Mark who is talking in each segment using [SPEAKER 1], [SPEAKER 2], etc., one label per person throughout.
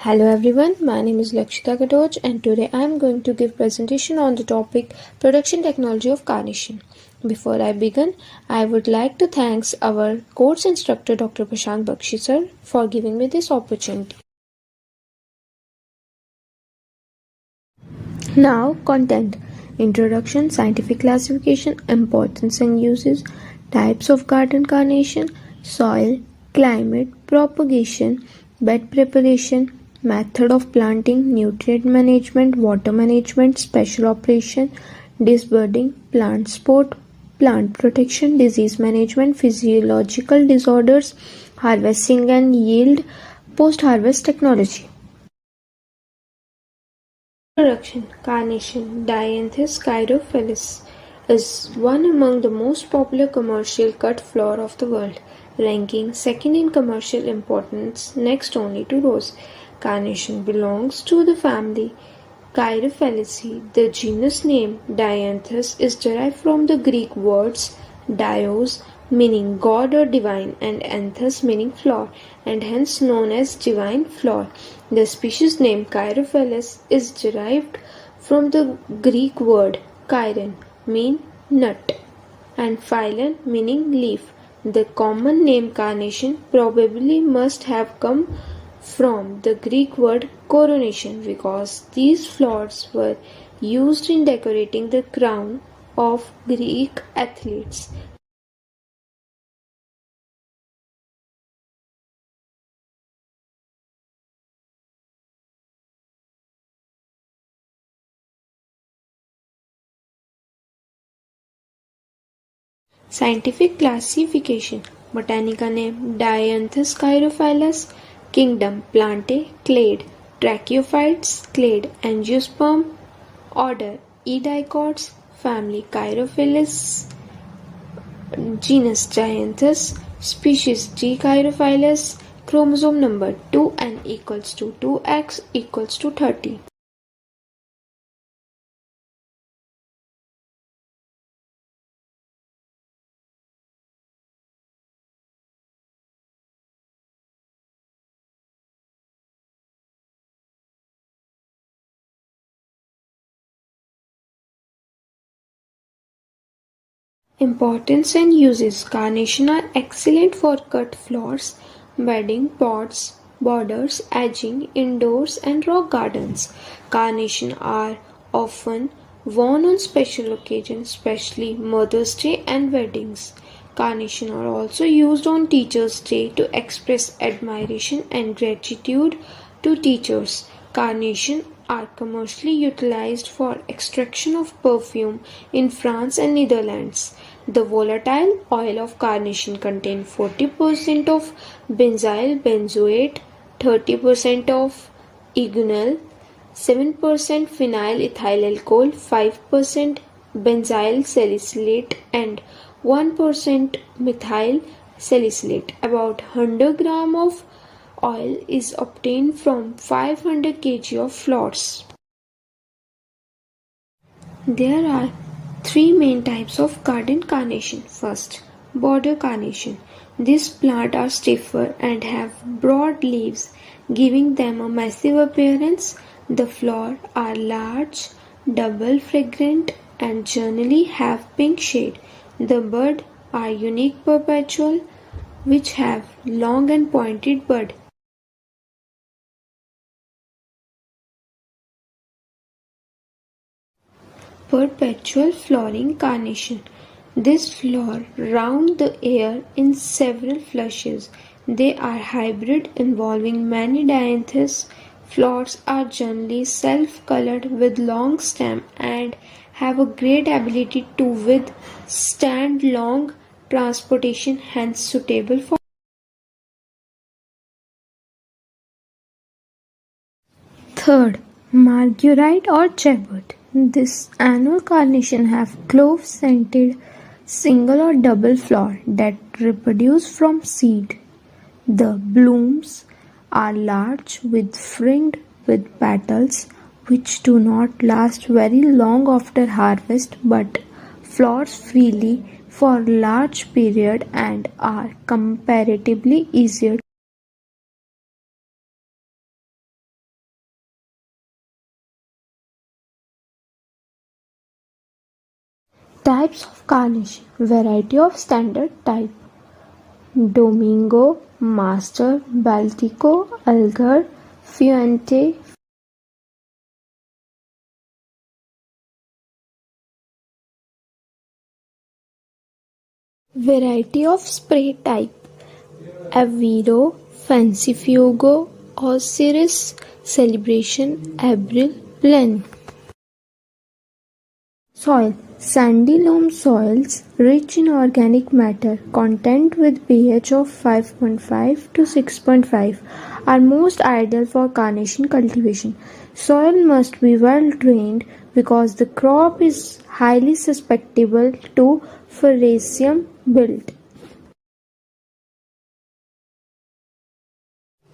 [SPEAKER 1] Hello everyone, my name is Laskshi Katoch and today I am going to give presentation on the topic Production Technology of Carnation. Before I begin, I would like to thank our course instructor Dr. Prashant Bakshi sir for giving me this opportunity. Now, content. Introduction, scientific classification, importance and uses, types of garden carnation, soil, climate, propagation, bed preparation, method of planting, nutrient management, water management, special operation, disbudding, plant support, plant protection, disease management, physiological disorders, harvesting and yield, post-harvest technology. Introduction. Carnation, Dianthus chirophyllus, is one among the most popular commercial cut flower of the world, ranking second in commercial importance next only to rose. Carnation belongs to the family Chirophyllaceae. The genus name Dianthus is derived from the Greek words dios, meaning god or divine, and anthus, meaning flower, and hence known as divine flower. The species name Chirophyllus is derived from the Greek word chiron, meaning nut, and phylon, meaning leaf. The common name carnation probably must have come from the Greek word coronation because these flowers were used in decorating the crown of Greek athletes. Scientific classification. Botanical name Dianthus chirophyllus. Kingdom Plantae. Clade Tracheophytes. Clade Angiosperm. Order Edicots. Family Chirophyllus. Genus Dianthus. Species D. chirophyllus. Chromosome number 2n equals to 2x equals to 30. Importance and uses. Carnation are excellent for cut flowers, bedding, pots, borders, edging, indoors and rock gardens. Carnation are often worn on special occasions, especially Mother's Day and weddings. Carnation are also used on Teachers' Day to express admiration and gratitude to teachers. Carnation are commercially utilized for extraction of perfume in France and Netherlands. The volatile oil of carnation contains 40% of benzyl benzoate, 30% of eugenol, 7% phenyl ethyl alcohol, 5% benzyl salicylate and 1% methyl salicylate. About 100 gram of oil is obtained from 500 kg of flowers. There are three main types of garden carnation. First, border carnation. These plants are stiffer and have broad leaves, giving them a massive appearance. The flowers are large, double fragrant, and generally have pink shade. The buds are unique perpetual, which have long and pointed bud. Perpetual flowering carnation. This flower round the air in several flushes. They are hybrid involving many dianthus. Flowers are generally self-colored with long stem and have a great ability to withstand long transportation, hence suitable for. Third, marguerite or cheviot. This annual carnation have clove-scented single or double flower that reproduce from seed. The blooms are large with fringed with petals which do not last very long after harvest but flowers freely for large period and are comparatively easier Types of Carnation. Variety of standard type. Domingo, Master, Baltico, Algar, Fuente. Variety of spray type. Aviro, Fancifugo, Osiris, Celebration, Abril, Plen. Soil. Sandy loam soils rich in organic matter content with pH of 5.5 to 6.5 are most ideal for carnation cultivation. Soil must be well drained because the crop is highly susceptible to fusarium wilt.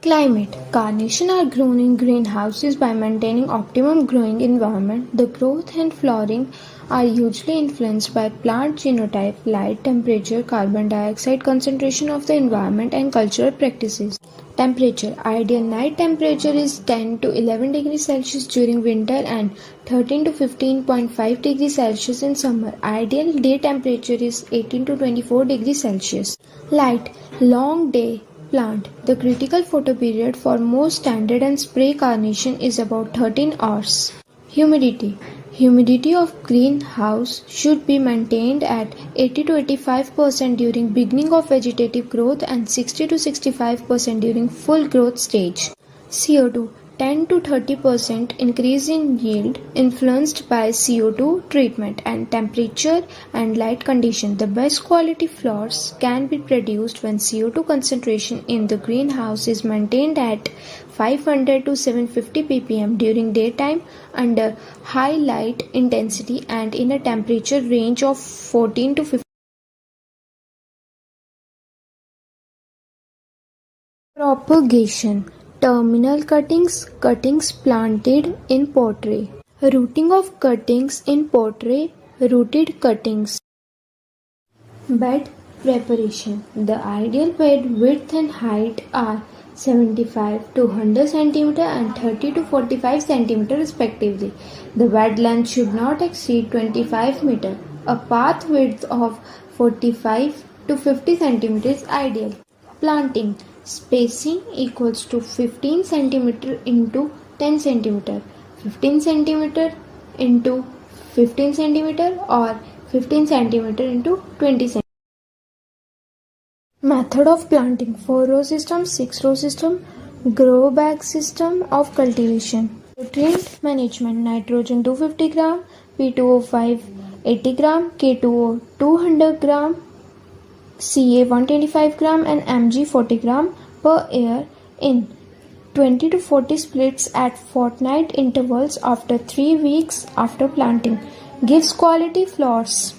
[SPEAKER 1] Climate. Carnation are grown in greenhouses by maintaining optimum growing environment. The growth and flowering are hugely influenced by plant genotype, light, temperature, carbon dioxide concentration of the environment and cultural practices. Temperature. Ideal night temperature is 10 to 11 degrees Celsius during winter and 13 to 15.5 degrees Celsius in summer. Ideal day temperature is 18 to 24 degrees Celsius. Light. Long day plant. The critical photoperiod for most standard and spray carnation is about 13 hours. Humidity. Humidity of greenhouse should be maintained at 80 to 85% during beginning of vegetative growth and 60 to 65% during full growth stage. CO2. 10 to 30% increase in yield influenced by CO2 treatment and temperature and light condition. The best quality flowers can be produced when CO2 concentration in the greenhouse is maintained at 500 to 750 ppm during daytime under high light intensity and in a temperature range of 14 to 15. Propagation. Terminal cuttings, cuttings planted in pottery. Rooting of cuttings in pottery, rooted cuttings. Bed preparation. The ideal bed width and height are 75 to 100 cm and 30 to 45 cm respectively. The bed length should not exceed 25 m. A path width of 45 to 50 cm is ideal. Planting. Spacing equals to 15 cm into 10 cm, 15 cm into 15 cm or 15 cm into 20 cm. Method of planting. 4-row system, 6-row system, grow bag system of cultivation. Nutrient management. Nitrogen 250 gram, P2O5 80 gram, K2O 200 gram, Ca 125 gram and Mg 40 gram per acre in 20 to 40 splits at fortnight intervals after 3 weeks after planting. Gives quality flowers.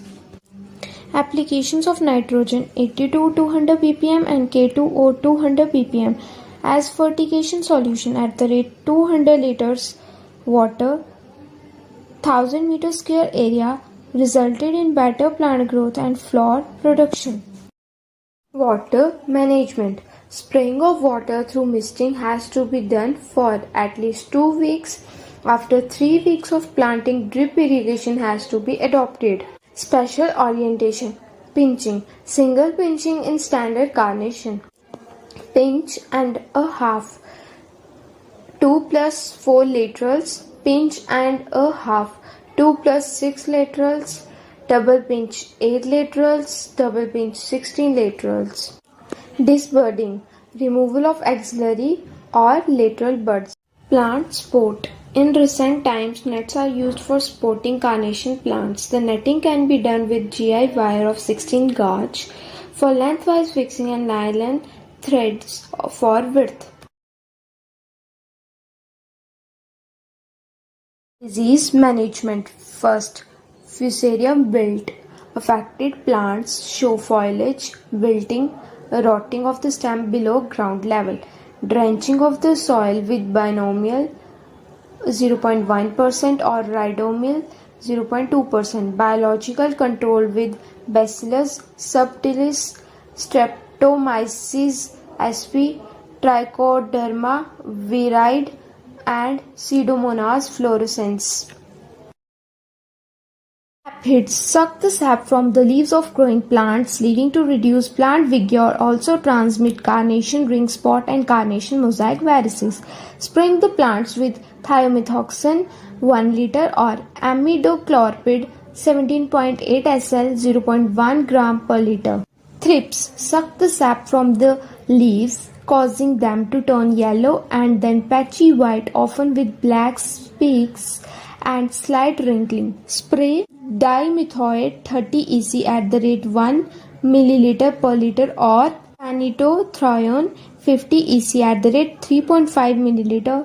[SPEAKER 1] Applications of nitrogen 82 to 100 ppm and K2O 200 ppm as fertigation solution at the rate 200 liters water 1000 meter square area resulted in better plant growth and flower production. Water management. Spraying of water through misting has to be done for at least 2 weeks. After 3 weeks of planting, drip irrigation has to be adopted. Special orientation. Pinching. Single pinching in standard carnation. Pinch and a half. 2 plus 4 laterals. Pinch and a half. 2 plus 6 laterals. Double pinch 8 laterals, double pinch 16 laterals. Disbudding. Removal of axillary or lateral buds. Plant sport. In recent times, nets are used for sporting carnation plants. The netting can be done with GI wire of 16 gauge for lengthwise fixing and nylon threads for width. Disease management. First, fusarium wilt. Affected plants show foliage, wilting, rotting of the stem below ground level. Drenching of the soil with binomial 0.1% or rhizomial 0.2%. Biological control with Bacillus subtilis, Streptomyces sp, Trichoderma viride and Pseudomonas fluorescens. Aphids suck the sap from the leaves of growing plants, leading to reduced plant vigor. Also transmit carnation ring spot and carnation mosaic varices. Spraying the plants with thiamethoxam 1 liter or imidacloprid 17.8 SL 0.1 gram per liter. Thrips suck the sap from the leaves, causing them to turn yellow and then patchy white, often with black streaks and slight wrinkling. Spray dimethoate 30 EC at the rate 1 milliliter per liter or pantothione 50 EC at the rate 3.5 milliliter.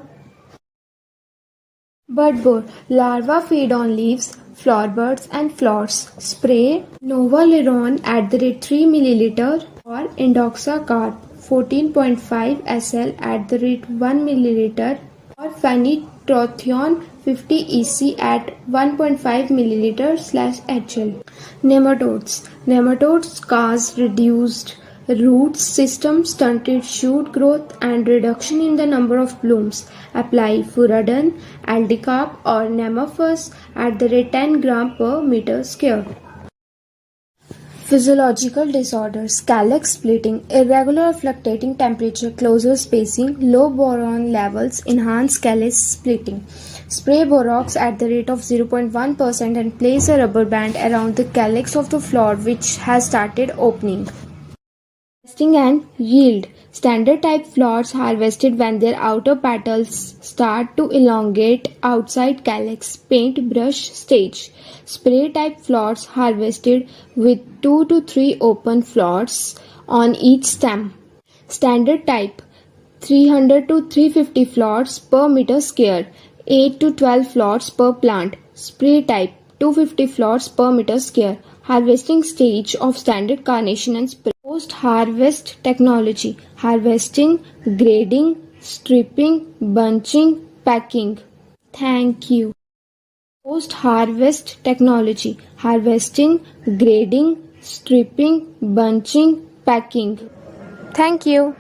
[SPEAKER 1] Bud borer. Larvae feed on leaves, flowerbuds and flowers. Spray Novaluron at the rate 3 milliliter or indoxacarb 14.5 SL at the rate 1 milliliter or pantothione 50 EC at 1.5 milliliter/HL. Nematodes. Nematodes cause reduced root system, stunted shoot growth, and reduction in the number of blooms. Apply Furadin, Aldicarb, or Nemaphos at the rate 10 gram per meter square. Physiological disorders: calyx splitting, irregular or fluctuating temperature, closer spacing, low boron levels enhance calyx splitting. Spray borax at the rate of 0.1% and place a rubber band around the calyx of the flower which has started opening. Harvesting and yield. Standard type flowers harvested when their outer petals start to elongate outside calyx. Paintbrush stage. Spray type flowers harvested with 2 to 3 open flowers on each stem. Standard type 300 to 350 flowers per meter square, 8 to 12 flowers per plant. Spray type 250 flowers per meter square. Harvesting stage of standard carnation and spray. Post-harvest technology: harvesting, grading, stripping, bunching, packing. Thank you. Post-harvest technology: harvesting, grading, stripping, bunching, packing. Thank you.